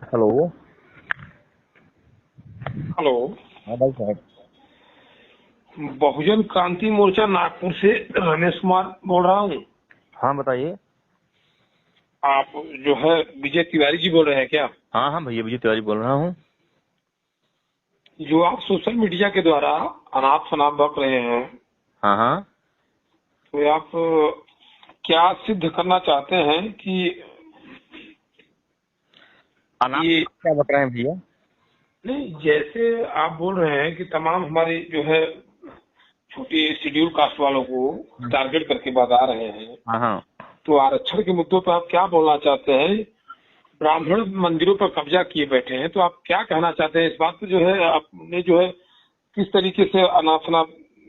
Hello. Hello. हाँ भाई साहब। बहुजन क्रांति मोर्चा नागपुर से रमेश कुमार बोल रहा हूँ। हाँ बताइए। आप जो है विजय तिवारी जी बोल रहे हैं क्या? हाँ हाँ भैया, विजय तिवारी बोल रहा हूँ। जो आप सोशल मीडिया के द्वारा अनाप शनाप बक रहे हैं, हाँ हाँ। तो आप क्या सिद्ध करना चाहते हैं कि अनाप ये क्या बता रहे हैं भैया? नहीं, जैसे आप बोल रहे हैं कि तमाम हमारे जो है छोटे शेड्यूल कास्ट वालों को टारगेट करके बता रहे हैं, हाँ हाँ। तो आरक्षण के मुद्दों पर आप क्या बोलना चाहते हैं? ब्राह्मण मंदिरों पर कब्जा किए बैठे हैं, तो आप क्या कहना चाहते हैं इस बात पे? जो है आपने जो है किस तरीके से अनापना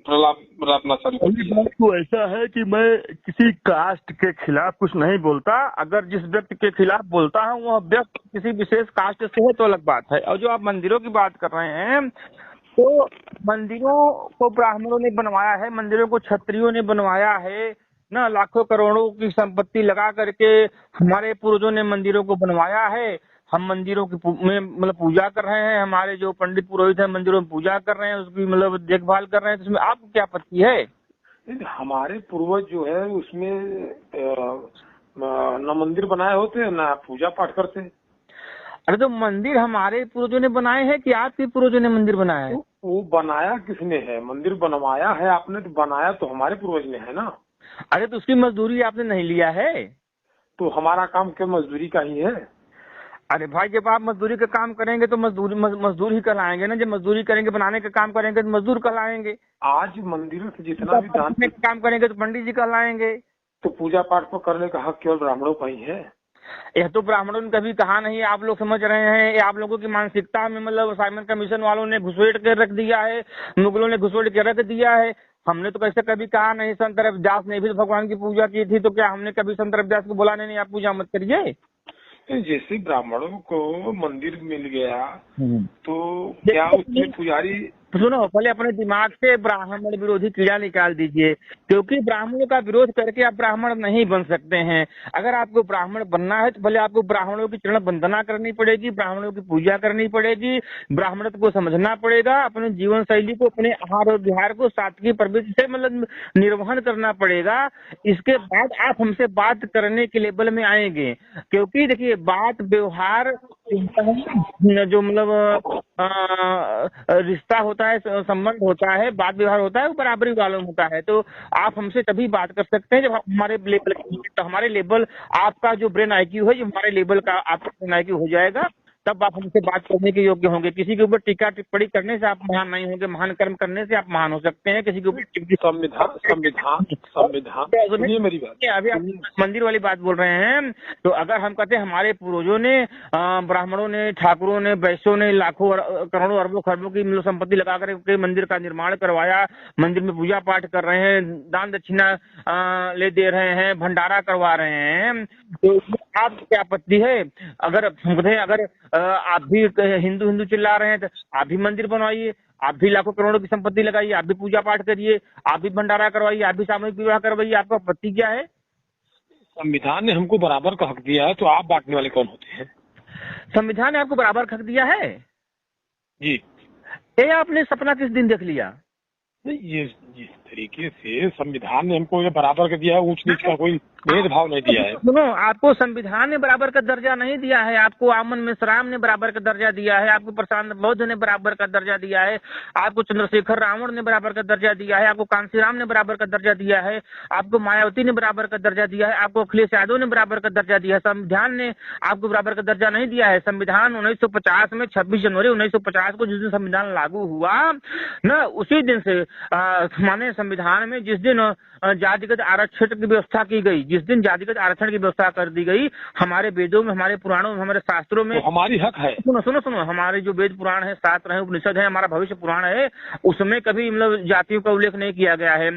प्रलाप रटना चालू कर पहली दिया बात है? तो ऐसा है कि मैं किसी कास्ट के खिलाफ कुछ नहीं बोलता। अगर जिस व्यक्ति के खिलाफ बोलता हूँ वह व्यक्ति किसी विशेष कास्ट से है तो अलग बात है। और जो आप मंदिरों की बात कर रहे हैं, तो मंदिरों को ब्राह्मणों ने बनवाया है, मंदिरों को क्षत्रियों ने बनवाया है ना। लाखों करोड़ों की संपत्ति लगा करके हमारे पूर्वजों ने मंदिरों को बनवाया है। हम मंदिरों की में मतलब पूजा कर रहे हैं, हमारे जो पंडित पुरोहित हैं मंदिरों में पूजा कर रहे हैं, उसकी मतलब देखभाल कर रहे हैं, तो इसमें आपको क्या आपत्ति है? नहीं, हमारे पूर्वज जो है उसमें न मंदिर बनाए होते हैं ना पूजा पाठ करते हैं। अरे तो मंदिर हमारे पूर्वजों ने बनाए हैं कि आपके पूर्वजों ने मंदिर बनाया है? तो वो बनाया किसने है? मंदिर बनवाया है आपने, तो बनाया तो हमारे पूर्वज ने है ना। अरे तो उसकी मजदूरी आपने नहीं लिया है? तो हमारा काम क्या मजदूरी का ही है? अरे भाई, जब आप मजदूरी का काम करेंगे तो मजदूर ही कहलाएंगे ना। जब मजदूरी करेंगे, बनाने का काम करेंगे तो मजदूर कहलाएंगे। आज मंदिरों से जितना पूजा भी पाठ दान, करने का काम करेंगे तो पंडित जी कहलाएंगे। तो पूजा पाठ को करने का हक केवल ब्राह्मणों का ही है। यह तो ब्राह्मणों ने कभी कहा नहीं, आप लोग समझ रहे हैं। ये आप लोगों की मानसिकता में मतलब साइमन कमीशन वालों ने घुसेड़ के रख दिया है, मुगलों ने घुसेड़ के रख दिया है। हमने तो कैसे कभी कहा नहीं। संत रविदास ने भी तो भगवान की पूजा की थी, तो क्या हमने कभी संत रविदास को बोला नहीं आप पूजा मत करिए? जैसे ब्राह्मणों को मंदिर मिल गया, हम्म। तो क्या उसमें देखिए, पुजारी? तो सुनो, पहले अपने दिमाग से ब्राह्मण विरोधी कीड़ा निकाल दीजिए, क्योंकि ब्राह्मणों का विरोध करके आप ब्राह्मण नहीं बन सकते हैं। अगर आपको ब्राह्मण बनना है तो भले आपको ब्राह्मणों की चरण वंदना करनी पड़ेगी, ब्राह्मणों की पूजा करनी पड़ेगी, ब्राह्मणत्व को समझना पड़ेगा, अपने जीवन शैली को, अपने आहार और विहार को सात्विक प्रवृत्ति से मतलब निर्वहन करना पड़ेगा। इसके बाद आप हमसे बात करने के लेवल में आएंगे। क्योंकि देखिए, बात व्यवहार जो मतलब रिश्ता होता है, संबंध होता है, बात व्यवहार होता है, वो बराबरी वालों में होता है। तो आप हमसे तभी बात कर सकते हैं जब आप हमारे लेवल, तो हमारे लेवल, आपका जो ब्रेन आईक्यू है, जो हमारे लेवल का आपका ब्रेन आईक्यू हो जाएगा, तब आप हमसे बात करने के योग्य होंगे। किसी के ऊपर टीका टिप्पणी करने से आप महान नहीं होंगे, महान कर्म करने से आप महान हो सकते हैं। किसी के ऊपर संविधान संविधान संविधान सुनिए मेरी बात, अभी आप सुनिए। मंदिर वाली बात बोल रहे हैं, तो अगर हम कहते हैं हमारे पूर्वजों ने, ब्राह्मणों ने, ठाकुरों ने, वैश्यों ने लाखों करोड़ों अरबों खरबों की मतलब संपत्ति लगा कर मंदिर का निर्माण करवाया, मंदिर में पूजा पाठ कर रहे हैं, दान दक्षिणा ले दे रहे हैं, भंडारा करवा रहे हैं, तो इसमें आप क्या आपत्ति है? अगर हम कहते हैं, अगर आप भी हिंदू हिंदू चिल्ला रहे हैं तो आप भी मंदिर बनवाइए, आप भी लाखों करोड़ों की संपत्ति लगाइए, आप भी पूजा पाठ करिए, आप भी भंडारा करवाइए, आप भी सामूहिक विवाह करवाइए। आपका आपत्ति क्या है? संविधान ने हमको बराबर का हक दिया है, तो आप बांटने वाले कौन होते हैं? संविधान ने आपको बराबर हक दिया है? जी। ये आपने सपना किस दिन देख लिया? नहीं, ये जिस तरीके से संविधान ने हमको ये बराबर का दिया है, ऊंच नीच का कोई भेदभाव नहीं दिया है। सुनो, आपको संविधान ने बराबर का दर्जा नहीं दिया है, आपको आमन मिश्राम ने बराबर का दर्जा दिया है, आपको प्रशांत बौद्ध ने बराबर का दर्जा दिया है, आपको चंद्रशेखर रावण ने बराबर का दर्जा दिया है, आपको कांशीराम ने बराबर का दर्जा दिया है, आपको मायावती ने बराबर का दर्जा दिया है, आपको अखिलेश यादव ने बराबर का दर्जा दिया है। संविधान ने आपको बराबर का दर्जा नहीं दिया है। संविधान 1950 में 26 जनवरी 1950 को जिस दिन संविधान लागू हुआ ना, उसी दिन से माने संविधान में जिस दिन जातिगत आरक्षण की व्यवस्था की गई, जिस दिन जातिगत आरक्षण की व्यवस्था कर दी गई, हमारे वेदों में, हमारे पुराणों में, हमारे शास्त्रों में, तो हमारी हक है। सुनो सुनो सुनो, हमारे जो वेद पुराण है, शास्त्र है, उपनिषद है, हमारा भविष्य पुराण है, उसमें कभी मतलब जातियों का उल्लेख नहीं किया गया है।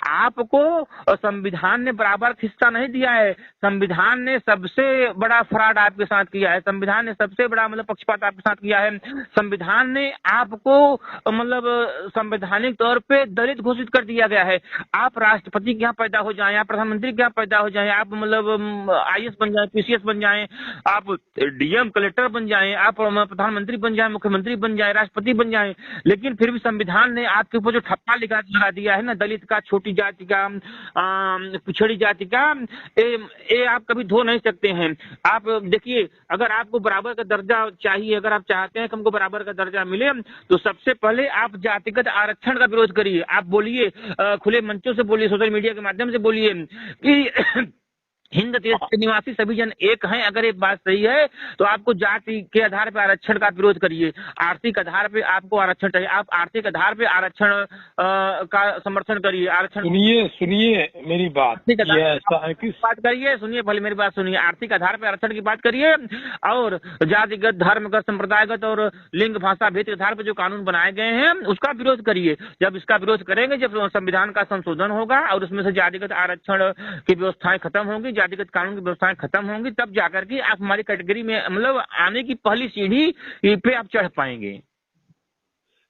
आपको संविधान ने बराबर हिस्सा नहीं दिया है। संविधान ने सबसे बड़ा फ्रॉड आपके साथ किया है। संविधान ने सबसे बड़ा मतलब पक्षपात आपके साथ किया है। संविधान ने आपको मतलब संवैधानिक तौर पे दलित घोषित कर दिया। दिया गया है। आप राष्ट्रपति के यहाँ पैदा हो जाएं, आप प्रधानमंत्री के यहाँ पैदा हो जाएं, आप मतलब आईएएस बन जाएं, पीसीएस बन जाएं, आप डीएम कलेक्टर बन जाएं, आप प्रधानमंत्री बन जाएं, मुख्यमंत्री बन जाएं, राष्ट्रपति बन जाएं, लेकिन फिर भी संविधान ने आपके ऊपर जो ठप्पा लगा दिया है ना, दलित का, छोटी जाति का, पिछड़ी जाति का, ये आप कभी धो नहीं सकते हैं। आप देखिए, अगर आपको बराबर का दर्जा चाहिए, अगर आप चाहते हैं कि हमको बराबर का दर्जा मिले, तो सबसे पहले आप जातिगत आरक्षण का विरोध करिए। आप बोलिए, खुले मंचों से बोलिए, सोशल मीडिया के माध्यम से बोलिए कि हिंद देश के निवासी सभी जन एक हैं। अगर ये बात सही है तो आपको जाति के आधार पर आरक्षण का विरोध करिए, आर्थिक आधार पे आपको आरक्षण चाहिए, आप आर्थिक आधार पे आरक्षण का समर्थन करिए। आरक्षण सुनिए मेरी बात, ये ऐसा है कि बात करिए, सुनिए पहले मेरी बात सुनिए। आर्थिक आधार पर आरक्षण की बात करिए और जातिगत, धर्मगत, संप्रदायगत और लिंग भाषा भेद के आधार पर जो कानून बनाए गए हैं उसका विरोध करिए। जब इसका विरोध करेंगे, जब संविधान का संशोधन होगा और उसमें से जातिगत आरक्षण की व्यवस्थाएं खत्म होंगी, जातिगत कानून की व्यवस्थाएं खत्म होंगी, तब जाकर के आप हमारी कैटेगरी में मतलब आने की पहली सीढ़ी पे आप चढ़ पाएंगे।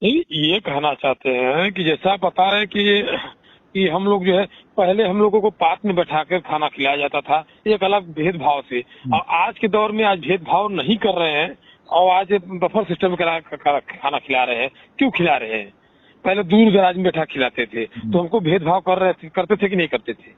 ये कहना चाहते हैं कि जैसा बता रहे कि हम लोग जो है पहले हम लोगों को पात में बैठाकर खाना खिलाया जाता था एक अलग भेदभाव से, और आज के दौर में आज भेदभाव नहीं कर रहे हैं और आज बफर सिस्टम खाना खिला रहे हैं। क्यों खिला रहे हैं? पहले दूर दराज में बैठा खिलाते थे, तो हमको भेदभाव करते थे कि नहीं करते थे?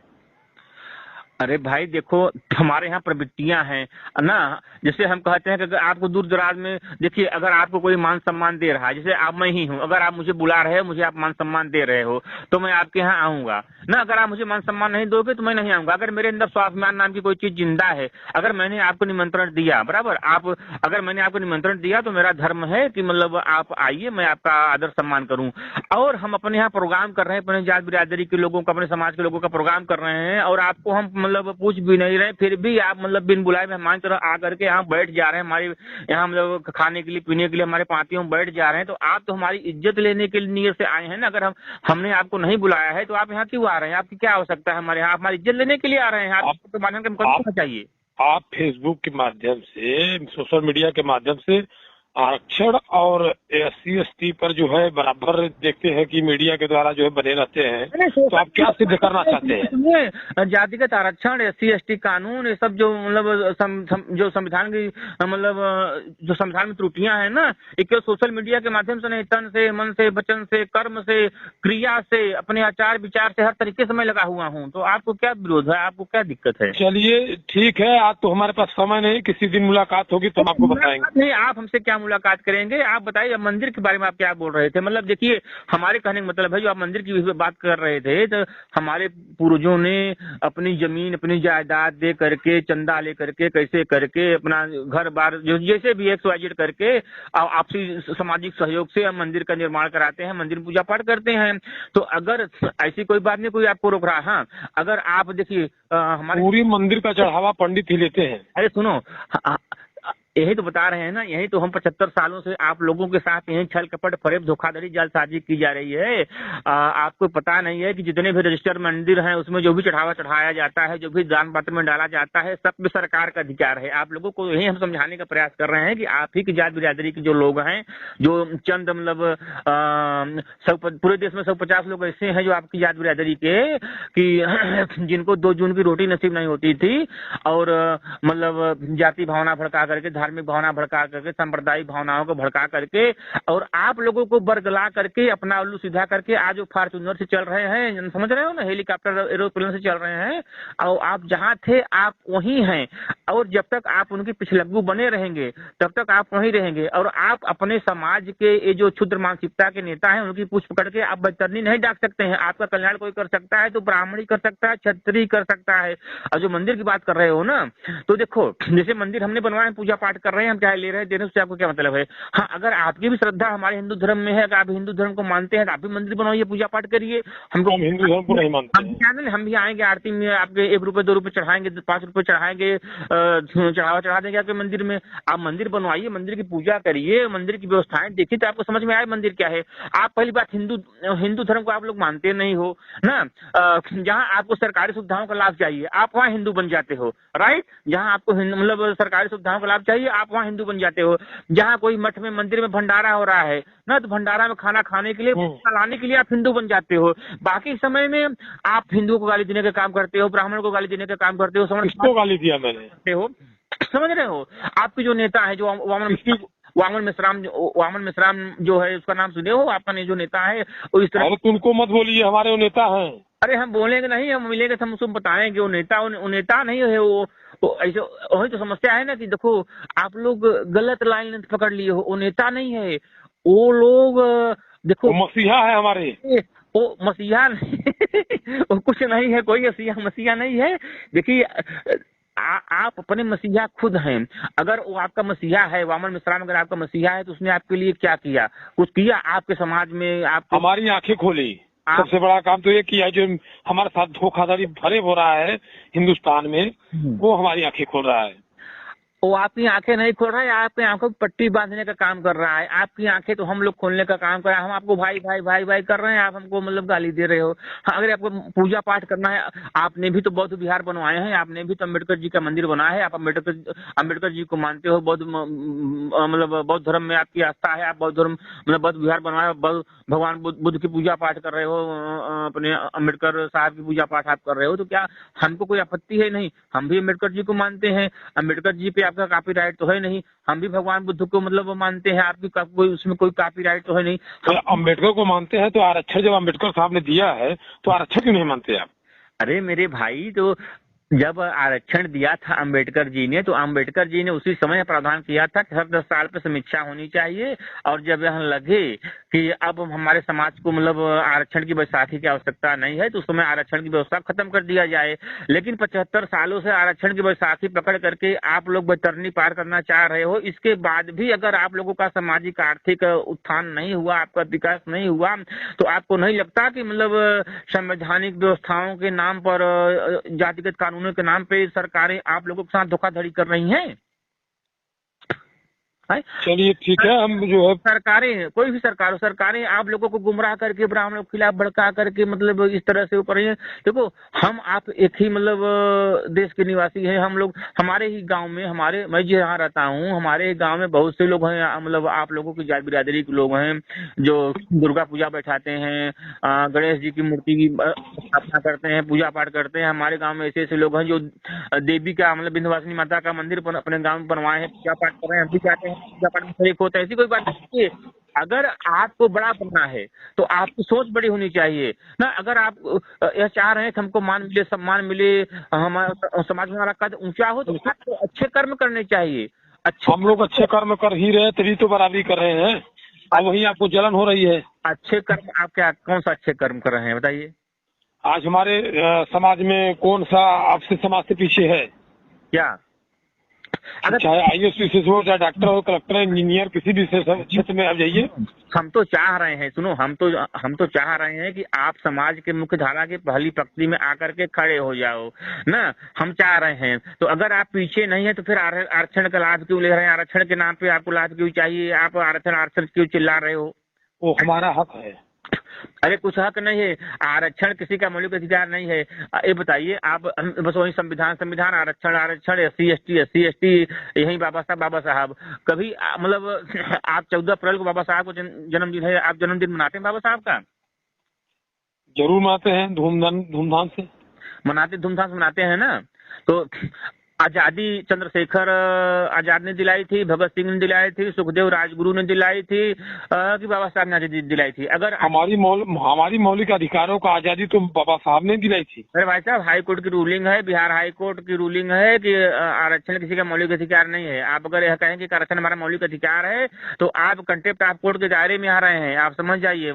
अरे भाई देखो, हमारे यहाँ प्रवृत्तियां हैं ना, जैसे हम कहते हैं कि अगर आपको दूर दराज में, देखिए अगर आपको कोई मान सम्मान दे रहा है, जैसे आप मैं ही हूँ, अगर आप मुझे बुला रहे हो, मुझे आप मान सम्मान दे रहे हो, तो मैं आपके यहाँ आऊंगा ना। अगर आप मुझे मान सम्मान नहीं दोगे तो मैं नहीं आऊंगा। अगर मेरे अंदर स्वाभिमान नाम की कोई चीज जिंदा है, अगर मैंने आपको निमंत्रण दिया, बराबर, अगर मैंने आपको निमंत्रण दिया तो मेरा धर्म है कि मतलब आप आइए, मैं आपका आदर सम्मान करूं। और हम अपने यहाँ प्रोग्राम कर रहे हैं, अपने जात बिरादरी के लोगों का, अपने समाज के लोगों का प्रोग्राम कर रहे हैं, और आपको हम मतलब पूछ भी नहीं रहे, फिर भी आप मतलब बिन बुलाए मेहमान तरह आकर के यहाँ बैठ जा रहे हैं, हमारे यहाँ मतलब खाने के लिए, पीने के लिए हमारे पार्टियों में बैठ जा रहे हैं। तो आप तो हमारी इज्जत लेने के लिए से आए हैं ना। अगर हमने आपको नहीं बुलाया है तो आप यहाँ क्यों आ रहे हैं? आपकी क्या आवश्यकता है हमारे यहाँ? हमारी इज्जत लेने के लिए आ रहे हैं। आपको मानने का होना चाहिए। आप फेसबुक के माध्यम से, सोशल मीडिया के माध्यम से आरक्षण और SC ST पर जो है बराबर देखते हैं कि मीडिया के द्वारा जो है बने रहते हैं, तो आप क्या सिद्ध करना चाहते हैं? जातिगत आरक्षण, SC ST कानून, ये सब जो मतलब जो संविधान की मतलब जो संविधान में त्रुटियां हैं ना, ये केवल सोशल मीडिया के माध्यम से नहीं, तन से, मन से, वचन से, कर्म से, क्रिया से, अपने आचार विचार से, हर तरीके से मैं लगा हुआ हूँ। तो आपको क्या विरोध है? आपको क्या दिक्कत है? चलिए ठीक है, आज तो हमारे पास समय नहीं, किसी दिन मुलाकात होगी तो हम आपको बताएंगे। नहीं, आप हमसे क्या मुलाकात करेंगे? आप बताइए, मंदिर के बारे में आप क्या बोल रहे थे? मतलब देखिए, हमारे कहने का मतलब है, जो आप मंदिर की बात कर रहे थे, तो हमारे पूर्वजों ने अपनी जमीन, अपनी जायदाद दे करके, चंदा ले करके, कैसे करके, अपना घर बार जो जैसे भी XYZ करके आपसी सामाजिक सहयोग से हम मंदिर का निर्माण कराते हैं, मंदिर पूजा पाठ करते हैं। तो अगर ऐसी कोई बात नहीं, कोई आपको रोक रहा। हाँ, अगर आप देखिए, हमारे पूरी मंदिर का चढ़ावा पंडित ही लेते हैं। अरे सुनो, यही तो बता रहे हैं ना, यही तो हम 75 सालों से आप लोगों के साथ यही छल कपट, फरेब, धोखाधड़ी, जालसाजी की जा रही है। आपको पता नहीं है कि जितने भी रजिस्टर्ड मंदिर हैं उसमें जो भी चढ़ावा चढ़ाया जाता है, जो भी दान पत्र में डाला जाता है, सब में सरकार का अधिकार है। आप लोगों को यही हम समझाने का प्रयास कर रहे हैं कि आप ही की जात बिरादरी के जो लोग हैं, जो चंद मतलब पूरे देश में 150 लोग ऐसे हैं जो आपकी जात बिरादरी के, कि जिनको 2 जून की रोटी नसीब नहीं होती थी, और मतलब जाति भावना भड़का करके, धार्मिक भावना भड़का करके, सांप्रदायिक भावनाओं को भड़का करके, और आप लोगों को बरगला करके, अपना उल्लू सीधा करके आज वो फॉर्च्यूनर से चल रहे हैं, समझ रहे हो ना, हेलीकॉप्टर, एरोप्लेन से चल रहे हैं, और आप जहां थे आप वहीं हैं। और जब तक आप उनकी पिछलग्गू बने रहेंगे तब तक आप वहीं रहेंगे। और आप अपने समाज के ये जो क्षुद्र मानसिकता के नेता हैं, उनकी पूछ पकड़ के आप बैतरनी नहीं डाक सकते हैं। आपका कल्याण कोई कर सकता है तो ब्राह्मणी कर सकता है, क्षत्रिय कर सकता है। और जो मंदिर की बात कर रहे हो ना, तो देखो, जैसे मंदिर हमने बनवाए, पूजा पाठ कर रहे हैं, हम चाहे ले रहे हैं, देने से आपको क्या मतलब है? हाँ, अगर आपकी भी श्रद्धा हमारे हिंदू धर्म में है, अगर आप हिंदू धर्म को मानते हैं तो आप भी मंदिर बनाइए, पूजा पाठ करिए। हम हिंदू धर्म को नहीं मानते, हम भी आएंगे, आरती में आपके 1 रुपए 2 रुपए चढ़ाएंगे, 5 रुपए चढ़ाएंगे, चढ़ावा चढ़ा देंगे आपके मंदिर में। आप मंदिर बनवाइए, मंदिर की पूजा करिए, मंदिर की व्यवस्थाएं देखिए, तो आपको समझ में आए मंदिर क्या है। आप पहली बात, हिंदू धर्म को आप लोग मानते नहीं हो ना। जहाँ आपको सरकारी सुविधाओं का लाभ चाहिए, आप वहाँ हिंदू बन जाते हो, राइट। जहाँ आपको मतलब सरकारी सुविधाओं का लाभ चाहिए बताइए, आप वहाँ हिंदू बन जाते हो। जहाँ कोई मठ में मंदिर में भंडारा हो रहा है ना, तो भंडारा में खाना खाने के लिए लाने के लिए आप हिंदू बन जाते हो। बाकी समय में आप हिंदुओं को गाली देने का काम करते हो, ब्राह्मण को गाली देने का काम करते हो, किसको गाली दिया मैंने? करते हो, समझ रहे हो। आपके जो नेता है, जो वामन मिश्राम जो है, उसका नाम सुने हो आपका? नहीं, जो नेता है वो इस तरह। अरे तुमको मत बोलिए, हमारे वो नेता हैं। अरे हम बोलेंगे नहीं, हम मिलेंगे तो हम उसको बताएंगे वो नेता नहीं है वो ऐसे। वही तो समस्या है ना कि देखो, आप लोग गलत लाइन पकड़ लिए हो। वो नेता नहीं है, वो लोग देखो, वो मसीहा है हमारे। वो मसीहा नहीं वो कुछ नहीं है, कोई मसीहा नहीं है। देखिए, आप अपने मसीहा खुद हैं। अगर वो आपका मसीहा है, वामन मिश्राम अगर आपका मसीहा है, तो उसने आपके लिए क्या किया? कुछ किया आपके समाज में? आप हमारी आंखें खोली। सबसे बड़ा काम तो ये किया है, जो हमारे साथ धोखाधड़ी भरे हो रहा है हिंदुस्तान में, वो हमारी आंखें खोल रहा है। वो आपकी आंखें नहीं खोल रहा है, आपकी आंखों की पट्टी बांधने का काम कर रहा है। आपकी आंखें तो हम लोग खोलने का काम कर रहे हैं। हम आपको भाई भाई भाई भाई कर रहे हैं, आप हमको मतलब गाली दे रहे हो। हाँ, अगर आपको पूजा पाठ करना है, आपने भी तो बौद्ध विहार बनवाए हैं, आपने भी तो अम्बेडकर जी का मंदिर बनाया है। आप अम्बेडकर जी को मानते हो, बौद्ध मतलब बौद्ध धर्म में आपकी आस्था है, आप बौद्ध धर्म मतलब बौद्ध विहार बनवाए, भगवान बुद्ध की पूजा पाठ कर रहे हो, अपने अम्बेडकर साहब की पूजा पाठ आप कर रहे हो, तो क्या हमको कोई आपत्ति है? नहीं, हम भी अम्बेडकर जी को मानते हैं। अम्बेडकर जी पे आपका कॉपीराइट तो है नहीं। हम भी भगवान बुद्ध को मतलब मानते हैं, आपकी कोई उसमें कोई कॉपीराइट तो है नहीं। तो अम्बेडकर को मानते हैं, तो आरक्षण जब अम्बेडकर साहब ने दिया है, तो आरक्षण क्यों नहीं मानते आप? अरे मेरे भाई, तो जब आरक्षण दिया था अम्बेडकर जी ने, तो अम्बेडकर जी ने उसी समय प्रावधान किया था कि हर 10 साल पे समीक्षा होनी चाहिए, और जब यहाँ लगे कि अब हमारे समाज को मतलब आरक्षण की बैसाखी की आवश्यकता नहीं है, तो उस समय आरक्षण की व्यवस्था खत्म कर दिया जाए। लेकिन 75 सालों से आरक्षण की बैसाखी पकड़ करके आप लोग बैतरनी पार करना चाह रहे हो। इसके बाद भी अगर आप लोगों का सामाजिक आर्थिक उत्थान नहीं हुआ, आपका विकास नहीं हुआ, तो आपको नहीं लगता कि मतलब संवैधानिक व्यवस्थाओं के नाम पर, जातिगत कानूनों के नाम पे सरकारें आप लोगों के साथ धोखाधड़ी कर रही हैं? चलिए ठीक है, हम जो है सरकारें, कोई भी सरकारें आप लोगों को गुमराह करके, ब्राह्मणों के खिलाफ भड़का करके मतलब इस तरह से वो कर रही है। देखो, हम आप एक ही मतलब देश के निवासी हैं। हम लोग हमारे ही गांव में, मैं जहाँ रहता हूँ, हमारे ही गांव में बहुत से लोग हैं, मतलब आप लोगों की जात बिरादरी के लोग हैं, जो दुर्गा पूजा बैठाते हैं, गणेश जी की मूर्ति की स्थापना करते हैं, पूजा पाठ करते हैं। हमारे गाँव में ऐसे ऐसे लोग हैं जो देवी का मतलब विंध्यवासिनी माता का मंदिर अपने गाँव में बनवाए हैं, पूजा पाठ कर रहे हैं। हम भी चाहते हैं पूजा पाठ में शरीक होता है, ऐसी कोई बात नहीं है। अगर आपको बड़ा बनना है तो आपकी सोच बड़ी होनी चाहिए ना। अगर आप यह चाह रहे हैं कि हमको मान मिले, सम्मान मिले, हमारा समाज में हमारा कद ऊंचा हो, तो आपको अच्छे कर्म करने चाहिए। हम लोग अच्छे कर्म कर ही रहे, तभी तो बराबरी कर रहे हैं, और वही आपको जलन हो रही है। अच्छे कर्म आप क्या, कौन सा अच्छे कर्म कर रहे हैं बताइए? आज हमारे समाज में कौन सा आपसे समाज से पीछे है? क्या? चाहे आईएएस विशेष हो, चाहे डॉक्टर हो, कलेक्टर, इंजीनियर, किसी भी क्षेत्र में आप जाइए। हम तो चाह रहे हैं, सुनो, हम तो चाह रहे हैं कि आप समाज के मुख्य धारा के पहली पंक्ति में आकर के खड़े हो जाओ ना। हम चाह रहे हैं, तो अगर आप पीछे नहीं है तो फिर आरक्षण का लाभ क्यों ले रहे हैं? आरक्षण के नाम पे आपको लाभ क्यों चाहिए? आप आरक्षण क्यों चिल्ला रहे हो? वो हमारा हक है। अरे कुछ हक नहीं है, आरक्षण किसी का मौलिक अधिकार नहीं है। ये बताइए आप, बस वही संविधान आरक्षण एससी एसटी, यही बाबा साहब कभी मतलब आप 14 अप्रैल को बाबा साहब को जन्मदिन है, आप जन्मदिन मनाते हैं बाबा साहब का? जरूर मनाते हैं, धूमधाम से मनाते हैं ना। तो आजादी चंद्रशेखर आजाद ने दिलाई थी, भगत सिंह ने दिलाई थी, सुखदेव राजगुरु ने दिलाई थी, कि बाबा साहब ने आजादी दिलाई थी? अगर हमारी मौलिक अधिकारों का आजादी तो बाबा साहब ने दिलाई थी। अरे भाई साहब, हाई कोर्ट की रूलिंग है, बिहार हाई कोर्ट की रूलिंग है कि आरक्षण किसी का मौलिक अधिकार नहीं है। आप अगर यह कहें कि आरक्षण हमारा मौलिक अधिकार है, तो आप कंटेम्प्ट ऑफ कोर्ट के दायरे में आ रहे हैं, आप समझ जाइए।